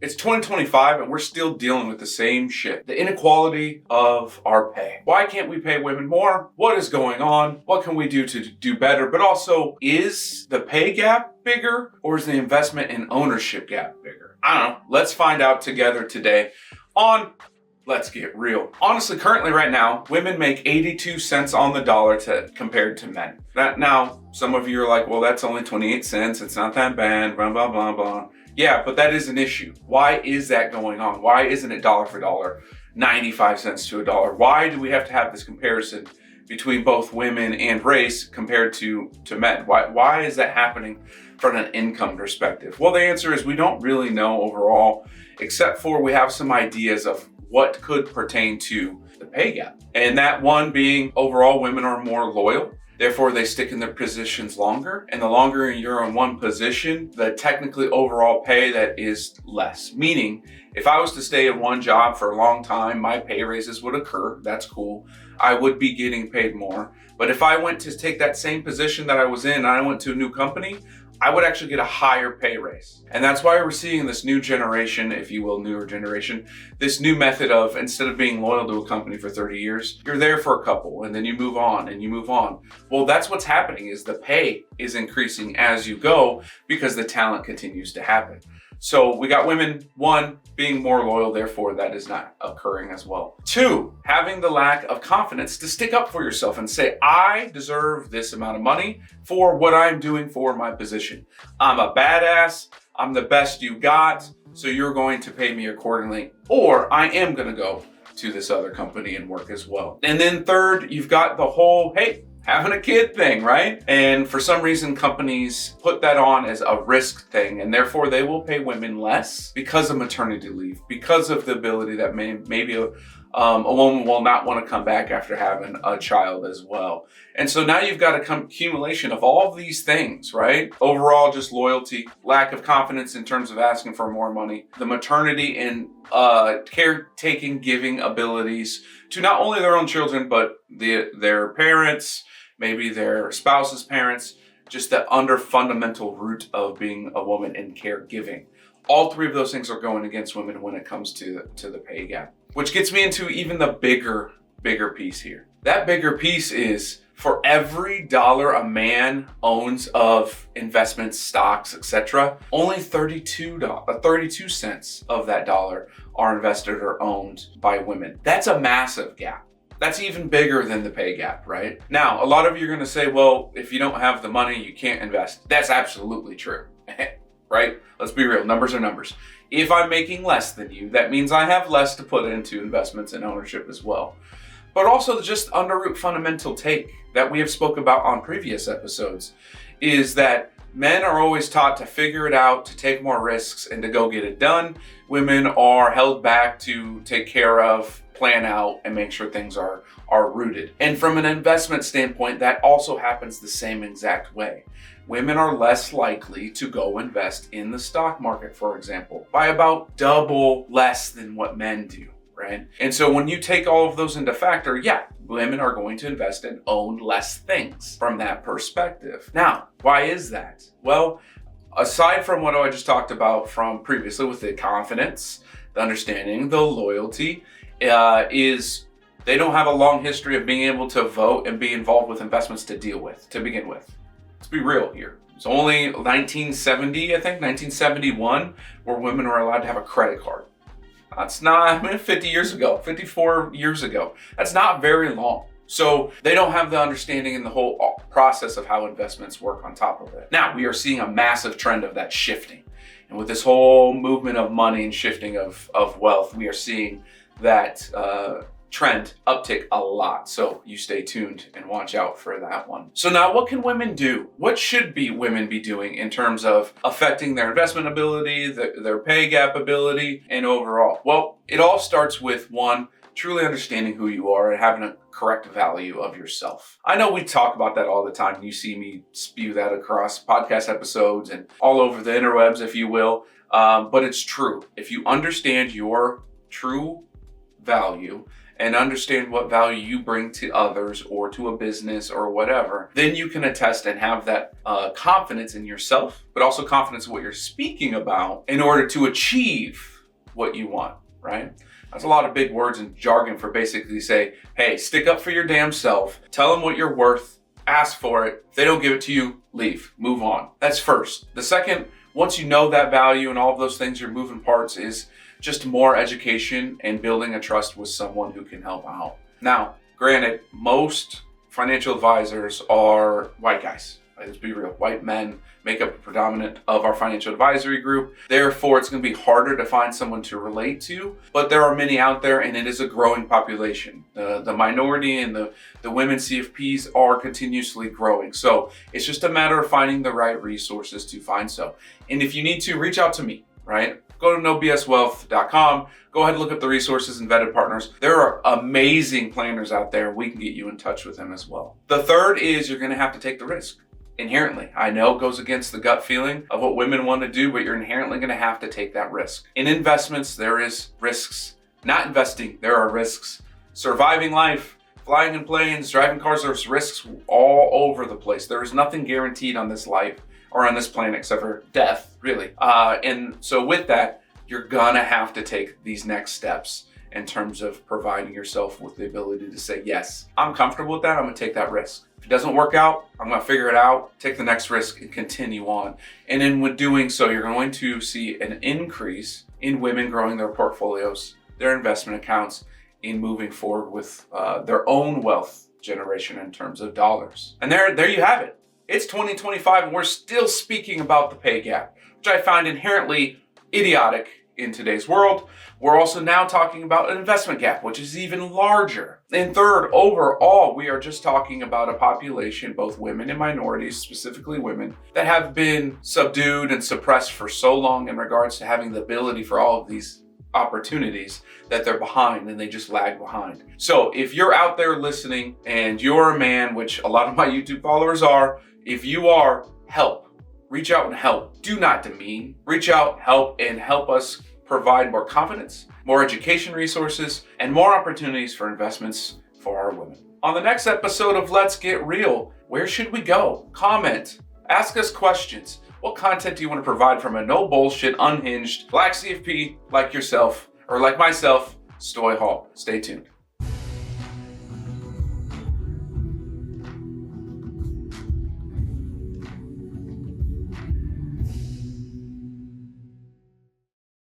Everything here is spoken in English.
It's 2025 and we're still dealing with the same shit. The inequality of our pay. Why can't we pay women more? What is going on? What can we do to do better? But also, is the pay gap bigger or is the investment and ownership gap bigger? I don't know. Let's find out together today on Let's Get Real. Honestly, currently right now, women make 82 cents on the dollar compared to men. Now, some of you are like, well, that's only 28 cents. It's not that bad, blah, blah, blah, blah. Yeah, but that is an issue. Why is that going on? Why isn't it dollar for dollar, 95 cents to a dollar? Why do we have to have this comparison between both women and race compared to men? Why is that happening from an income perspective? Well, the answer is we don't really know overall, except for we have some ideas of what could pertain to the pay gap. And that one being overall women are more loyal. Therefore, they stick in their positions longer. And the longer you're in one position, the technically overall pay that is less. Meaning, if I was to stay in one job for a long time, my pay raises would occur. That's cool. I would be getting paid more. But if I went to take that same position that I was in and I went to a new company, I would actually get a higher pay raise. And that's why we're seeing this new generation, if you will, newer generation, this new method of instead of being loyal to a company for 30 years, you're there for a couple and then you move on and you move on. Well, that's what's happening is the pay is increasing as you go because the talent continues to happen. So we got women, one, being more loyal, therefore that is not occurring as well. Two, having the lack of confidence to stick up for yourself and say, I deserve this amount of money for what I'm doing for my position. I'm a badass, I'm the best you got, so you're going to pay me accordingly, or I am gonna go to this other company and work as well. And then third, you've got the whole, hey, having a kid thing, right? And for some reason, companies put that on as a risk thing, and therefore they will pay women less because of maternity leave, because of the ability that maybe a woman will not want to come back after having a child as well. And so now you've got a accumulation of all of these things, right? Overall, just loyalty, lack of confidence in terms of asking for more money, the maternity and caretaking, giving abilities to not only their own children, but their parents, maybe their spouse's parents, just the fundamental root of being a woman in caregiving. All three of those things are going against women when it comes to the pay gap. Which gets me into even the bigger piece here. That bigger piece is for every dollar a man owns of investments, stocks, etc., only 32 cents of that dollar are invested or owned by women. That's a massive gap. That's even bigger than the pay gap, right? Now, a lot of you are gonna say, well, if you don't have the money, you can't invest. That's absolutely true, right? Let's be real, numbers are numbers. If I'm making less than you, that means I have less to put into investments and ownership as well. But also just underroot fundamental take that we have spoke about on previous episodes is that men are always taught to figure it out, to take more risks, and to go get it done. Women are held back to take care of, plan out, and make sure things are rooted. And from an investment standpoint, that also happens the same exact way. Women are less likely to go invest in the stock market, for example, by about double less than what men do, right? And so when you take all of those into factor, yeah, women are going to invest and own less things from that perspective. Now, why is that? Well, aside from what I just talked about from previously with the confidence, the understanding, the loyalty, is they don't have a long history of being able to vote and be involved with investments to begin with. Let's be real here. It's only 1970, I think, 1971, where women were allowed to have a credit card. That's not, 50 years ago, 54 years ago. That's not very long. So they don't have the understanding and the whole process of how investments work on top of it. Now, we are seeing a massive trend of that shifting. And with this whole movement of money and shifting of wealth, we are seeing that trend uptick a lot. So you stay tuned and watch out for that one. So now what can women do? What should women be doing in terms of affecting their investment ability, their pay gap ability, and overall? Well, it all starts with one, truly understanding who you are and having a correct value of yourself. I know we talk about that all the time. You see me spew that across podcast episodes and all over the interwebs, if you will. But it's true. If you understand your true value and understand what value you bring to others or to a business or whatever, then you can attest and have that confidence in yourself, but also confidence in what you're speaking about in order to achieve what you want, right? That's a lot of big words and jargon for basically say, hey, stick up for your damn self, tell them what you're worth, ask for it. If they don't give it to you, leave, move on. That's first. The second, once you know that value and all of those things, your moving parts, is just more education and building a trust with someone who can help out. Now, granted, most financial advisors are white guys. Let's be real. White men make up a predominant of our financial advisory group. Therefore, it's going to be harder to find someone to relate to, but there are many out there, and it is a growing population. The minority and the women CFPs are continuously growing. So it's just a matter of finding the right resources to find so. And if you need to, reach out to me, right? Go to nobswealth.com. Go ahead and look up the resources and vetted partners. There are amazing planners out there. We can get you in touch with them as well. The third is you're going to have to take the risk. Inherently, I know it goes against the gut feeling of what women want to do, but you're inherently going to have to take that risk. In investments, there is risks. Not investing, there are risks. Surviving life, flying in planes, driving cars, there's risks all over the place. There is nothing guaranteed on this life or on this planet except for death, really. And so with that, you're gonna have to take these next steps in terms of providing yourself with the ability to say, yes, I'm comfortable with that, I'm gonna take that risk. If it doesn't work out, I'm gonna figure it out, take the next risk and continue on. And in with doing so, you're going to see an increase in women growing their portfolios, their investment accounts, in moving forward with their own wealth generation in terms of dollars. And there you have it. It's 2025 and we're still speaking about the pay gap, which I find inherently idiotic in today's world. We're also now talking about an investment gap, which is even larger. And third, overall, we are just talking about a population, both women and minorities, specifically women, that have been subdued and suppressed for so long in regards to having the ability for all of these opportunities, that they're behind and they just lag behind. So if you're out there listening and you're a man, which a lot of my YouTube followers are, if you are, help. Reach out and help. Do not demean. Reach out, help, and help us provide more confidence, more education resources, and more opportunities for investments for our women. On the next episode of Let's Get Real, where should we go? Comment. Ask us questions. What content do you want to provide from a no bullshit, unhinged black CFP like yourself, or like myself, Stoy Hall? Stay tuned.